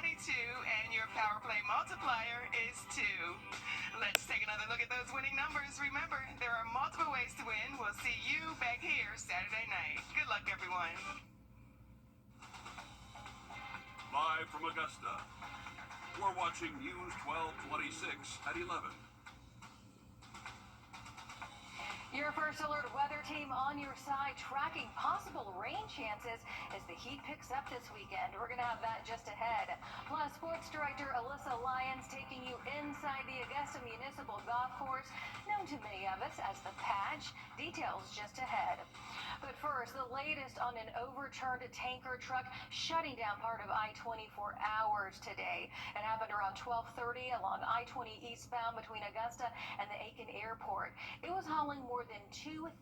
22, and your power play multiplier is 2. Let's take another look at those winning numbers. Remember, there are multiple ways to win. We'll see you back here Saturday night. Good luck, everyone. Live from Augusta, we're watching News 1226 at 11. Your First Alert weather team on your side, tracking possible rain chances as the heat picks up this weekend. We're going to have that just ahead. Plus, Sports Director Alyssa Lyons taking you inside the Augusta Municipal Golf Course, known to many of us as the Patch. Details just ahead. But first, the latest on an overturned tanker truck shutting down part of I-20 for hours today. It happened around 12:30 along I-20 eastbound between Augusta and the Aiken Airport. It was hauling more than 2,000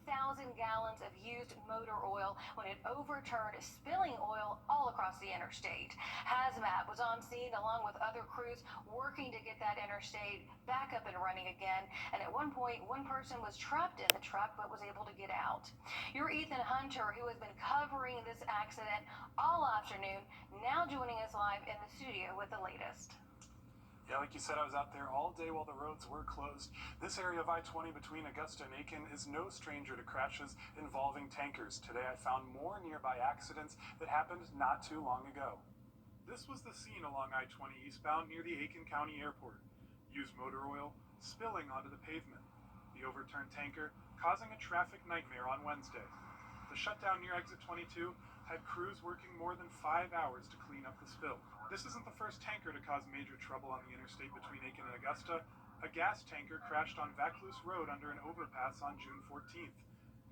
gallons of used motor oil when it overturned, spilling oil all across the interstate. Hazmat was on scene along with other crews working to get that interstate back up and running again. And at one point, one person was trapped in the truck but was able to get out. Your Ethan Hunter, who has been covering this accident all afternoon, now joining us live in the studio with the latest. Yeah, like you said, I was out there all day while the roads were closed. This area of I-20 between Augusta and Aiken is no stranger to crashes involving tankers. Today I found more nearby accidents that happened not too long ago. This was the scene along I-20 eastbound near the Aiken County Airport. Used motor oil spilling onto the pavement. The overturned tanker causing a traffic nightmare on Wednesday. The shutdown near exit 22 had crews working more than 5 hours to clean up the spill. This isn't the first tanker to cause major trouble on the interstate between Aiken and Augusta. A gas tanker crashed on Vaclus Road under an overpass on June 14th.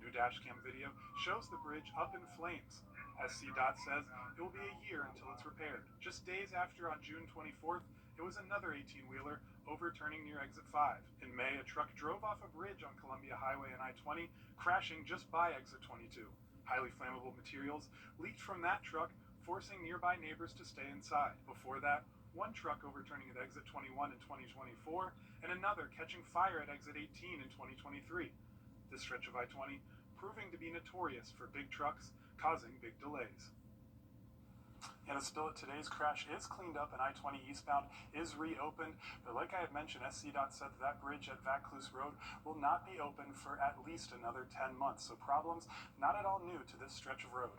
New dashcam video shows the bridge up in flames. SCDOT says it will be a year until it's repaired. Just days after, on June 24th, it was another 18-wheeler overturning near exit 5. In May, a truck drove off a bridge on Columbia Highway and I-20, crashing just by exit 22. Highly flammable materials leaked from that truck, forcing nearby neighbors to stay inside. Before that, one truck overturning at exit 21 in 2024, and another catching fire at exit 18 in 2023. This stretch of I-20 proving to be notorious for big trucks causing big delays. And the spill at today's crash is cleaned up and I-20 eastbound is reopened. But like I had mentioned, SCDOT said that bridge at Vaclus Road will not be open for at least another 10 months. So problems not at all new to this stretch of road.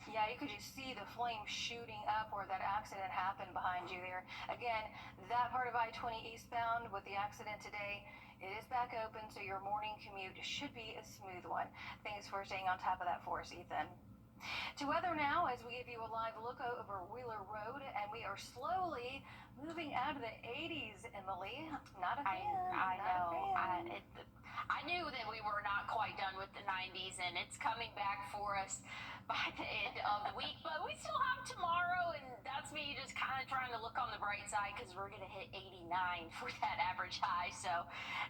Yeah, you could just see the flames shooting up where that accident happened behind you there. Again, that part of I-20 eastbound with the accident today, it is back open, so your morning commute should be a smooth one. Thanks for staying on top of that for us, Ethan. To weather now, as we give you a live look over Wheeler Road, and we are slowly moving out of the 80s, Emily. Not a fan. I know. I knew that we were not quite done with the 90s, and it's coming back for us by the end of the week. But we still have tomorrow, and that's me just kind of trying to look on the bright side because we're going to hit 89 for that average high. So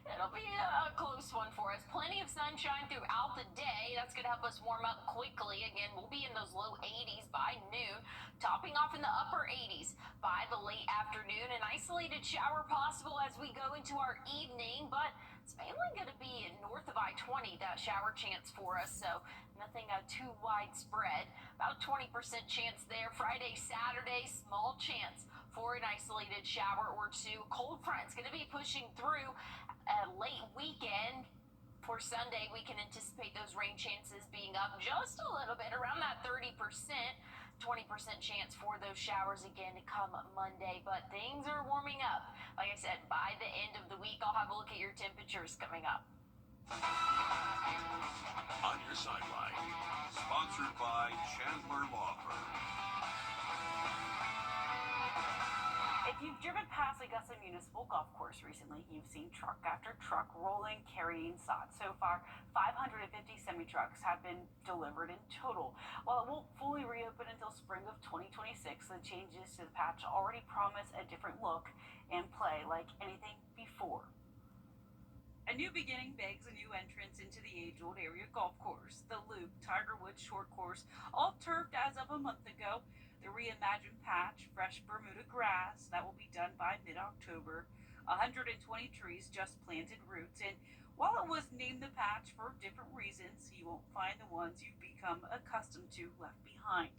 it'll be a close one for us. Plenty of sunshine throughout the day. That's going to help us warm up quickly. Again, we'll be in those low 80s by noon, topping off in the upper 80s by the late afternoon. An isolated shower possible as we go into our evening, but it's mainly going to be north of I-20, that shower chance for us, so nothing too widespread. About 20% chance there. Friday, Saturday, small chance for an isolated shower or two. Cold front's going to be pushing through a late weekend. For Sunday, we can anticipate those rain chances being up just a little bit, around that 30%. 20% chance for those showers again to come Monday, but things are warming up. Like I said, by the end of the week, I'll have a look at your temperatures coming up. On your sideline, sponsored by Chandler Law Firm. If you've driven past Augusta Municipal Golf Course recently, you've seen truck after truck rolling, carrying sod. So far, 550 semi-trucks have been delivered in total. While it won't fully reopen until spring of 2026, the changes to the patch already promise a different look and play like anything before. A new beginning begs a new entrance into the age-old area golf course. The Loop, Tiger Woods Short Course, all turfed as of a month ago. The reimagined patch, fresh Bermuda grass, that will be done by mid-October. 120 trees just planted roots, and while it was named the patch for different reasons, you won't find the ones you've become accustomed to left behind.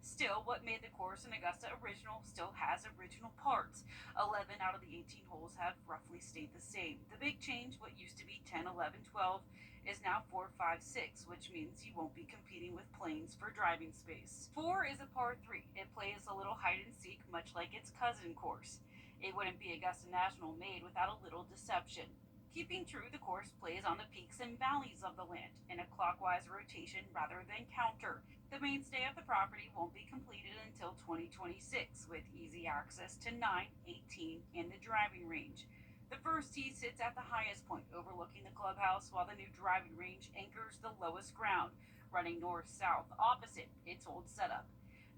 Still, what made the course an Augusta original still has original parts. 11 out of the 18 holes have roughly stayed the same. The big change, what used to be 10, 11, 12, is now 4, 5, 6, which means you won't be competing with planes for driving space. 4 is a par 3. It plays a little hide and seek, much like its cousin course. It wouldn't be Augusta National made without a little deception. Keeping true, the course plays on the peaks and valleys of the land in a clockwise rotation rather than counter. The mainstay of the property won't be completed until 2026, with easy access to 9, 18, and the driving range. The first tee sits at the highest point, overlooking the clubhouse, while the new driving range anchors the lowest ground, running north-south opposite its old setup.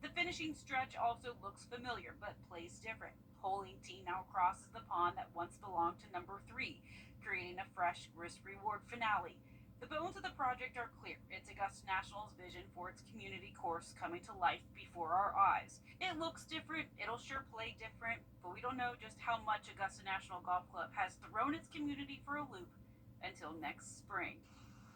The finishing stretch also looks familiar, but plays different. Hole 18 now crosses the pond that once belonged to number 3, creating a fresh risk-reward finale. The bones of the project are clear. It's Augusta National's vision for its community course coming to life before our eyes. It looks different, it'll sure play different, but we don't know just how much Augusta National Golf Club has thrown its community for a loop until next spring.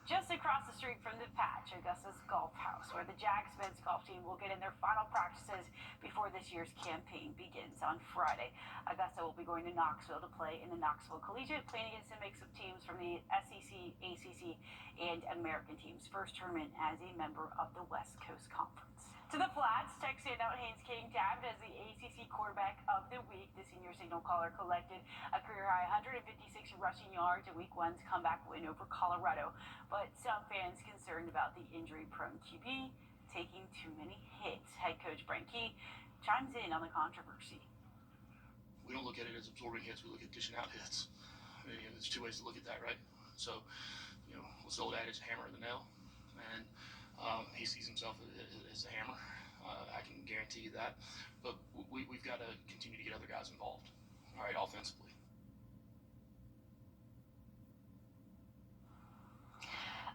Just across the street from the patch, Augusta's Golf House, where the Jags men's golf team will get in their final practices before this year's campaign begins on Friday. Augusta will be going to Knoxville to play in the Knoxville Collegiate, playing against a mix of teams from the SEC, ACC, and American teams. First tournament as a member of the West Coast Conference. To the Flats, Tech standout Haynes King tabbed as the ACC quarterback of the week. The senior signal caller collected a career-high 156 rushing yards in Week 1's comeback win over Colorado. But some fans concerned about the injury-prone QB taking too many hits. Head coach Brent Key chimes in on the controversy. We don't look at it as absorbing hits, we look at dishing out hits. I mean, there's two ways to look at that, right? So, what's the old adage, hammer the nail? And he sees himself as a hammer. I can guarantee you that. But we've got to continue to get other guys involved, all right, offensively.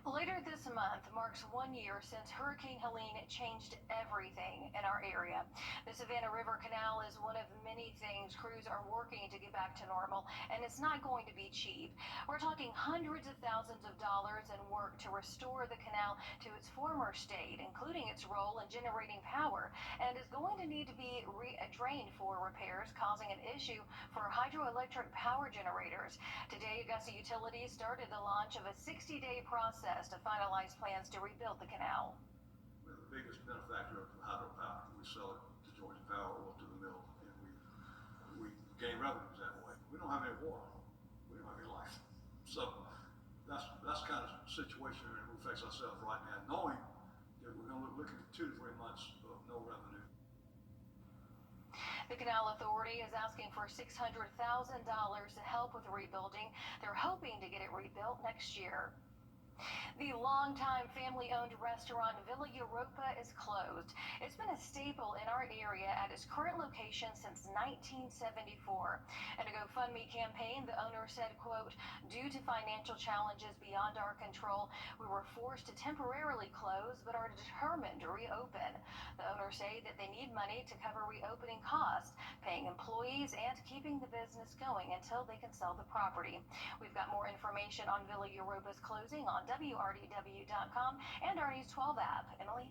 Later this month marks 1 year since Hurricane Helene changed everything in our area. The Savannah River Canal is one of many things crews are working to get back to normal, and it's not going to be cheap. We're talking hundreds of thousands of dollars in work to restore the canal to its former state, including its role in generating power, and is going to need to be drained for repairs, causing an issue for hydroelectric power generators. Today, Augusta Utilities started the launch of a 60-day process to finalize plans to rebuild the canal. We're the biggest benefactor of hydropower. We sell it to Georgia Power or to the mill, and we gain revenues that way. We don't have any water. We don't have any life. So that's kind of situation that we face ourselves right now, knowing that we're going to look at 2 to 3 months of no revenue. The Canal Authority is asking for $600,000 to help with rebuilding. They're hoping to get it rebuilt next year. The longtime family-owned restaurant Villa Europa is closed. It's been a staple in our area at its current location since 1974. In a GoFundMe campaign, the owner said, quote, "Due to financial challenges beyond our control, we were forced to temporarily close but are determined to reopen." The owners say that they need money to cover reopening costs, paying employees, and keeping the business going until they can sell the property. We've got more information on Villa Europa's closing on WRDW.com and our News 12 app. Emily?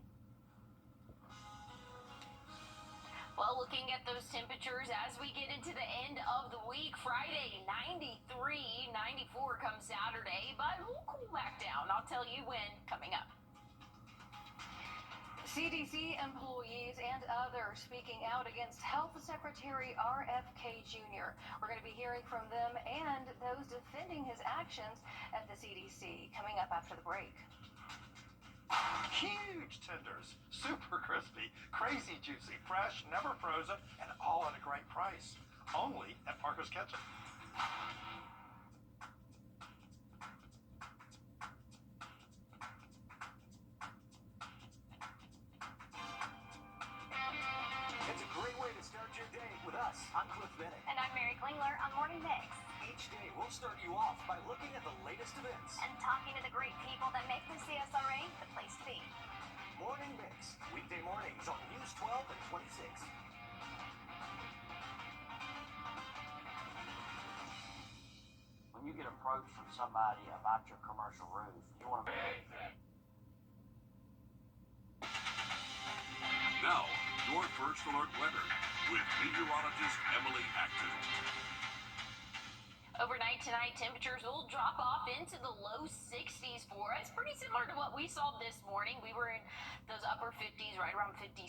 Well, looking at those temperatures as we get into the end of the week, Friday 93, 94 comes Saturday, but we'll cool back down. I'll tell you when coming up. CDC employees and others speaking out against Health Secretary RFK Jr. We're going to be hearing from them and those defending his actions at the CDC coming up after the break. Huge tenders, super crispy, crazy juicy, fresh, never frozen, and all at a great price. Only at Parker's Kitchen. It's a great way to start your day with us. I'm Cliff Bennett. And I'm Mary Klingler on Morning Mix. Each day, we'll start you off by looking at the latest events. And talking to the great people that make the CSRA the place to be. Morning Mix, weekday mornings on News 12 and 26. When you get approached from somebody about your commercial roof, you want to... Now, First Alert Weather with meteorologist Emily Acton. Overnight tonight, temperatures will drop off into the low 60s for us. Pretty similar to what we saw this morning. We were in those upper 50s, right around 57,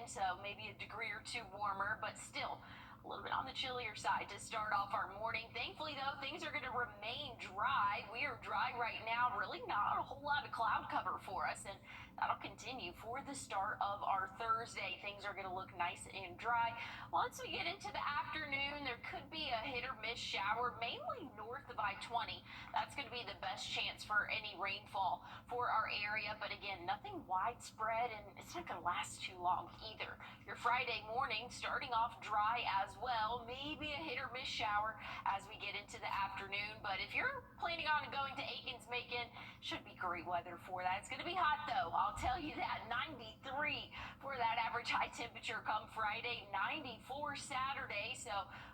so maybe a degree or two warmer, but still a little bit on the chillier side to start off our morning. Thankfully, though, things are going to remain dry. We are dry right now. Really not a whole lot of cloud cover for us, and that'll continue for the start of our Thursday. Things are going to look nice and dry. Once we get into the afternoon, there could be a hit or miss shower, mainly north of I-20. That's going to be the best chance for any rainfall for our area, but again, nothing widespread, and it's not going to last too long either. Your Friday morning starting off dry as well, maybe a hit or miss shower as we get into the afternoon, but if you're planning on going to Aikens-Macon, should be great weather for that. It's going to be hot though, I'll tell you that. 93 for that average high temperature come Friday, 94 Saturday, so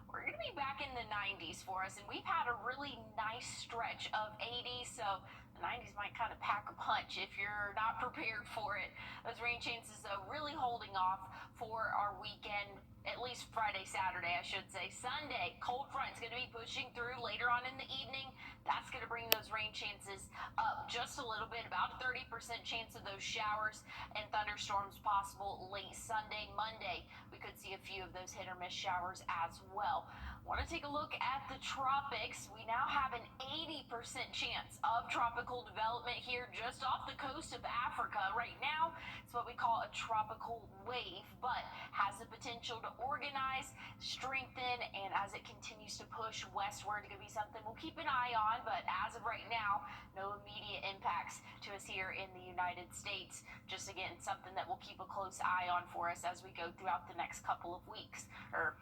we're going to be back in the 90s for us, and we've had a really nice stretch of 80s, so the 90s might kind of pack a punch if you're not prepared for it. Those rain chances, though, really holding off for our weekend, at least Friday, Saturday, I should say. Sunday, cold front's going to be pushing through later on in the evening. That's going to bring those rain chances up just a little bit, about a 30% chance of those showers and thunderstorms possible late Sunday, Monday. We could see a few of those hit or miss showers as well. Want to take a look at the tropics. We now have an 80% chance of tropical development here just off the coast of Africa. Right now, it's what we call a tropical wave, but has the potential to organize, strengthen, and as it continues to push westward, it could be something we'll keep an eye on, but as of right now, no immediate impacts to us here in the United States. Just again, something that we'll keep a close eye on for us as we go throughout the next couple of weeks, or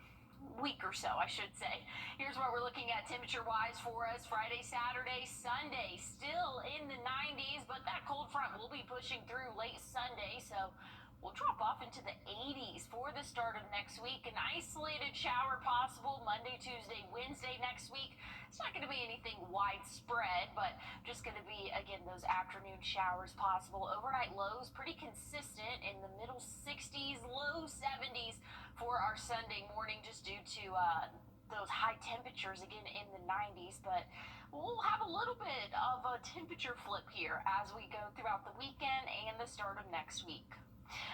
week or so, I should say. Here's what we're looking at temperature-wise for us. Friday, Saturday, Sunday, still in the 90s, but that cold front will be pushing through late Sunday, so we'll drop off into the 80s for the start of next week. An isolated shower possible Monday, Tuesday, Wednesday next week. It's not going to be anything widespread, but just going to be, again, those afternoon showers possible. Overnight lows pretty consistent in the middle 60s, low 70s for our Sunday morning, just due to those high temperatures again in the 90s, but we'll have a little bit of a temperature flip here as we go throughout the weekend and the start of next week.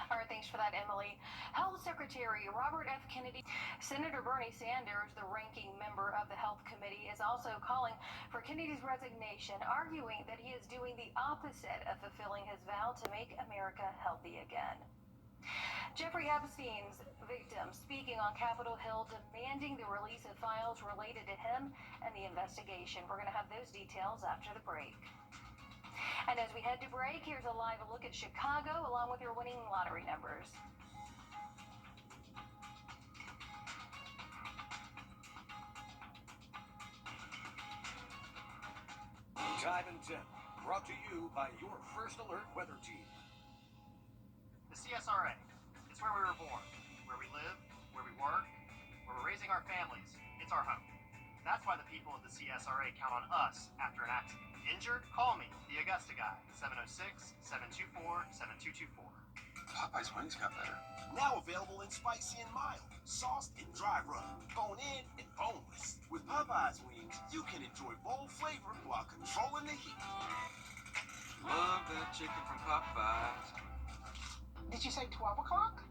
All right, thanks for that, Emily. Health Secretary Robert F. Kennedy, Senator Bernie Sanders, the ranking member of the Health Committee, is also calling for Kennedy's resignation, arguing that he is doing the opposite of fulfilling his vow to make America healthy again. Jeffrey Epstein's victim speaking on Capitol Hill, demanding the release of files related to him and the investigation. We're going to have those details after the break. And as we head to break, here's a live look at Chicago along with your winning lottery numbers. Time and 10, brought to you by your First Alert Weather Team. The CSRA. It's where we were born, where we live, where we work, where we're raising our families. It's our home. That's why the people of the CSRA count on us after an accident. Injured? Call me, the Augusta guy, 706-724-7224. Popeye's wings got better. Now available in spicy and mild, sauced and dry rub, bone in and boneless. With Popeye's wings, you can enjoy bold flavor while controlling the heat. Love that chicken from Popeyes. Did you say 12 o'clock?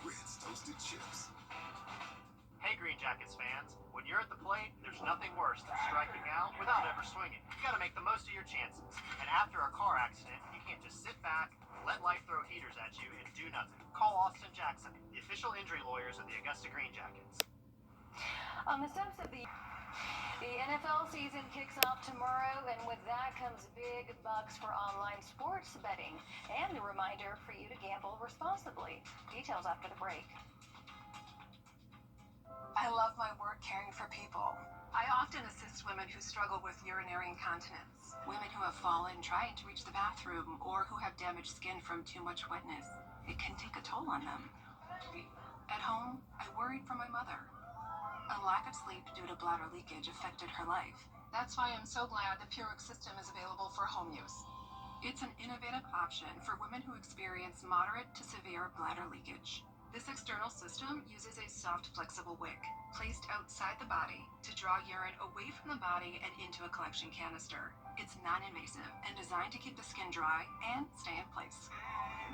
Ritz toasted chips. Hey, Green Jackets fans, when you're at the plate, there's nothing worse than striking out without ever swinging. You gotta make the most of your chances. And after a car accident, you can't just sit back, let life throw heaters at you, and do nothing. Call Austin Jackson, the official injury lawyers of the Augusta Green Jackets. On the steps of the NFL season kicks off tomorrow, and with that comes big bucks for online sports betting and a reminder for you to gamble responsibly. Details after the break. I love my work caring for people. I often assist women who struggle with urinary incontinence, women who have fallen trying to reach the bathroom, or who have damaged skin from too much wetness. It can take a toll on them. At home, I worried for my mother. A lack of sleep due to bladder leakage affected her life. That's why I'm so glad the Purex system is available for home use. It's an innovative option for women who experience moderate to severe bladder leakage. This external system uses a soft, flexible wick placed outside the body to draw urine away from the body and into a collection canister. It's non-invasive and designed to keep the skin dry and stay in place.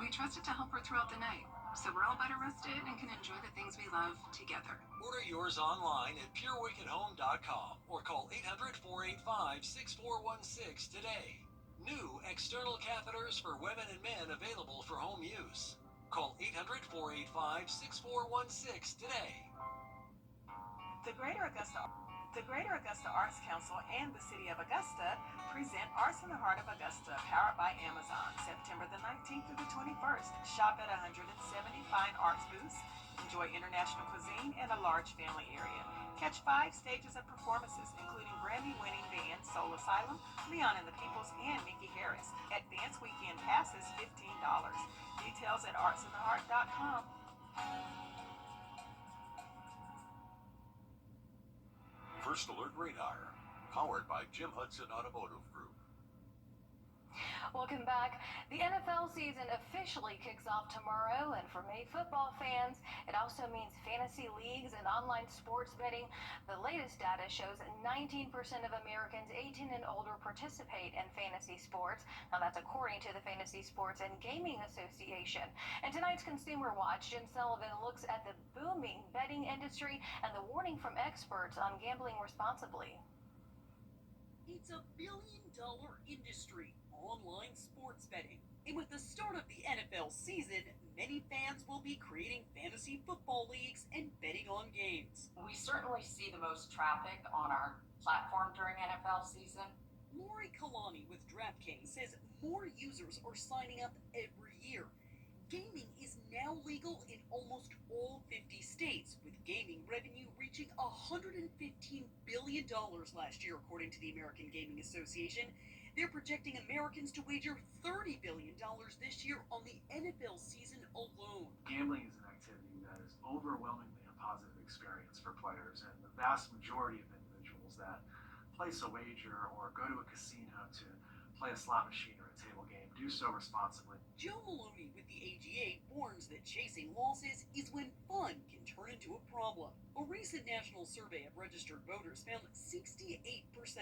We trust it to help her throughout the night, so we're all better rested and can enjoy the things we love together. Order yours online at purewickathome.com or call 800-485-6416 today. New external catheters for women and men available for home use. Call 800-485-6416 today. The Greater Augusta Arts Council and the City of Augusta present Arts in the Heart of Augusta, powered by Amazon, September the 19th through the 21st. Shop at 170 fine arts booths, enjoy international cuisine and a large family area. Catch 5 stages of performances, including Grammy-winning band Soul Asylum, Leon and the Peoples, and Mickey Harris. Advance weekend passes $15. Details at artsintheheart.com. First Alert Radar, powered by Jim Hudson Automotive Group. Welcome back. The NFL season officially kicks off tomorrow, and for many football fans, it also means fantasy leagues and online sports betting. The latest data shows 19% of Americans 18 and older participate in fantasy sports. Now, that's according to the Fantasy Sports and Gaming Association. In tonight's Consumer Watch, Jen Sullivan looks at the booming betting industry and the warning from experts on gambling responsibly. It's a billion-dollar industry, online sports betting. And with the start of the NFL season, many fans will be creating fantasy football leagues and betting on games. We certainly see the most traffic on our platform during NFL season. Lori Kalani with DraftKings says more users are signing up every year. Gaming is now legal in almost all 50 states, with gaming revenue reaching $115 billion last year, according to the American Gaming Association. They're projecting Americans to wager $30 billion this year on the NFL season alone. Gambling is an activity that is overwhelmingly a positive experience for players, and the vast majority of individuals that place a wager or go to a casino to play a slot machine or a table game do so responsibly. Joe Maloney with the AGA warns that chasing losses is when fun can turn into a problem. A recent national survey of registered voters found 68%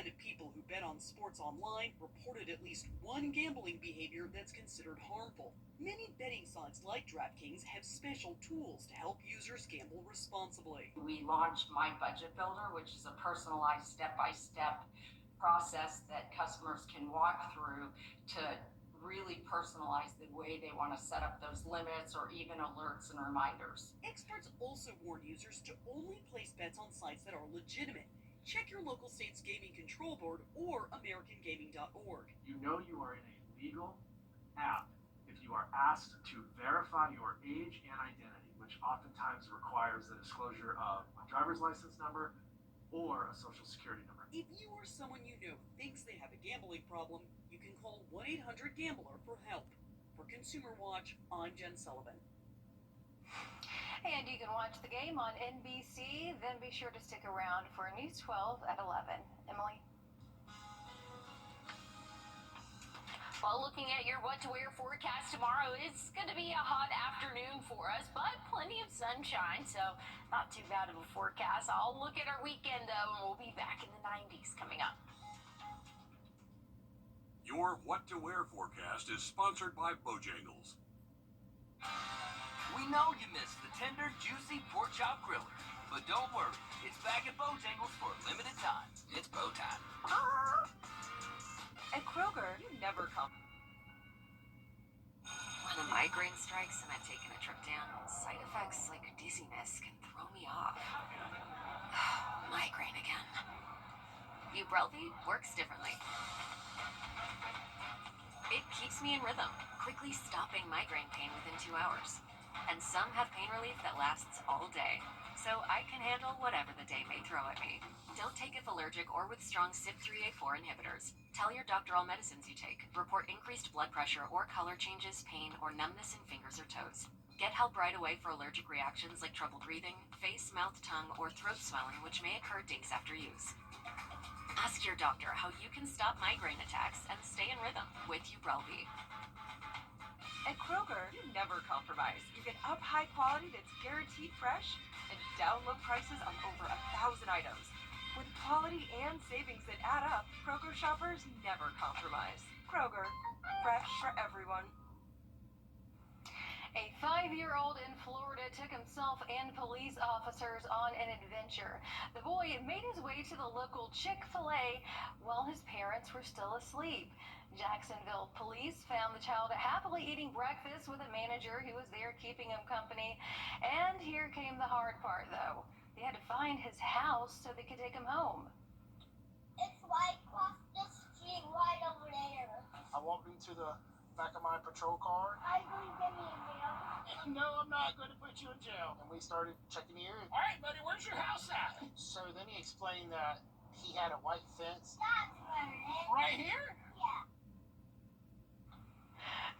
of people who bet on sports online reported at least one gambling behavior that's considered harmful. Many betting sites like DraftKings have special tools to help users gamble responsibly. We launched My Budget Builder, which is a personalized step-by-step process that customers can walk through to really personalize the way they want to set up those limits or even alerts and reminders. Experts also warn users to only place bets on sites that are legitimate. Check your local state's gaming control board or americangaming.org. You know you are in a legal app if you are asked to verify your age and identity, which oftentimes requires the disclosure of a driver's license number or a social security number. If you or someone you know thinks they have a gambling problem, you can call 1-800-GAMBLER for help. For Consumer Watch, I'm Jen Sullivan. And you can watch the game on NBC, then be sure to stick around for News 12 at 11. Emily? Well, looking at your what to wear forecast tomorrow, it's going to be a hot afternoon for us, but plenty of sunshine, so not too bad of a forecast. I'll look at our weekend, though, and we'll be back in the 90s coming up. Your What to Wear forecast is sponsored by Bojangles. We know you missed the tender, juicy pork chop griller, but don't worry, it's back at Bojangles for a limited time. It's bow time. At Kroger, you never come. When a migraine strikes and I've taken a trip down, side effects like dizziness can throw me off. Migraine again. Wrdw works differently. It keeps me in rhythm, quickly stopping migraine pain within 2 hours. And some have pain relief that lasts all day, so I can handle whatever the day may throw at me. Don't take if allergic or with strong CYP3A4 inhibitors. Tell your doctor all medicines you take. Report increased blood pressure or color changes, pain, or numbness in fingers or toes. Get help right away for allergic reactions like trouble breathing, face, mouth, tongue, or throat swelling, which may occur days after use. Ask your doctor how you can stop migraine attacks and stay in rhythm with Wrdw. At Kroger, you never compromise. You get up high quality that's guaranteed fresh and down low prices on over 1,000 items. With quality and savings that add up, Kroger shoppers never compromise. Kroger, fresh for everyone. A 5-year-old in Florida took himself and police officers on an adventure. The boy made his way to the local Chick-fil-A while his parents were still asleep. Jacksonville police found the child happily eating breakfast with a manager who was there keeping him company. And here came the hard part, though. They had to find his house so they could take him home. It's right across the street, right over there. I walked into the back of my patrol car. Are you going to get me in jail? No, I'm not going to put you in jail. And we started checking the area. All right, buddy, where's your house at? So then he explained that he had a white fence. That's where it is. Right here? Yeah.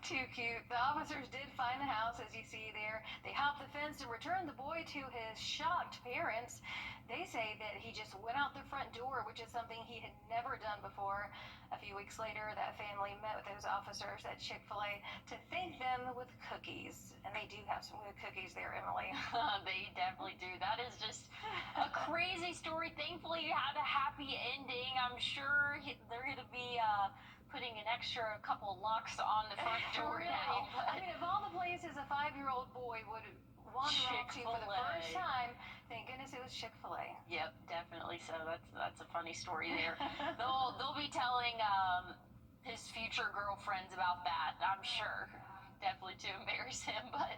Too cute. The officers did find the house, as you see there. They hopped the fence and returned the boy to his shocked parents. They say that he just went out the front door, which is something he had never done before. A few weeks later, that family met with those officers at Chick-fil-A to thank them with cookies. And they do have some good cookies there, Emily. They definitely do. That is just a crazy story. Thankfully, it had a happy ending. I'm sure they're going to be putting an extra couple locks on the front door Really? now. I mean, of all the places a 5-year-old boy would wander off to for the first time, thank goodness it was Chick-fil-A. Yep, definitely so. That's a funny story there. They'll be telling his future girlfriends about that, I'm sure. Definitely to embarrass him, but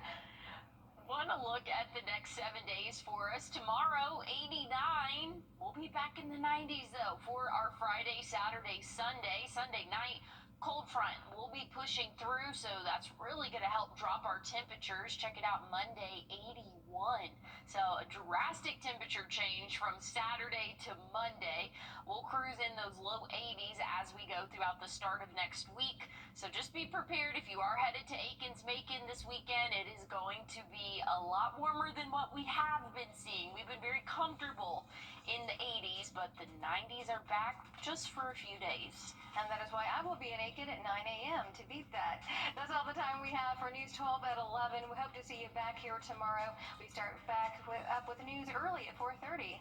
want to look at the next 7 days for us. Tomorrow, 89. We'll be back in the 90s, though, for our Friday, Saturday, Sunday night. Cold front will be pushing through, so that's really going to help drop our temperatures. Check it out, Monday, 81. So a drastic temperature change from Saturday to Monday. We'll cruise in those low 80s as we go throughout the start of next week. So just be prepared if you are headed to Aikens-Macon this weekend. It is going to be a lot warmer than what we have been seeing. We've been very comfortable in the 80s, but the 90s are back just for a few days. And that is why I will be in Aiken at 9 a.m. to beat that. That's all the time we have for News 12 at 11. We hope to see you back here tomorrow. We start back up with the news early at 4:30.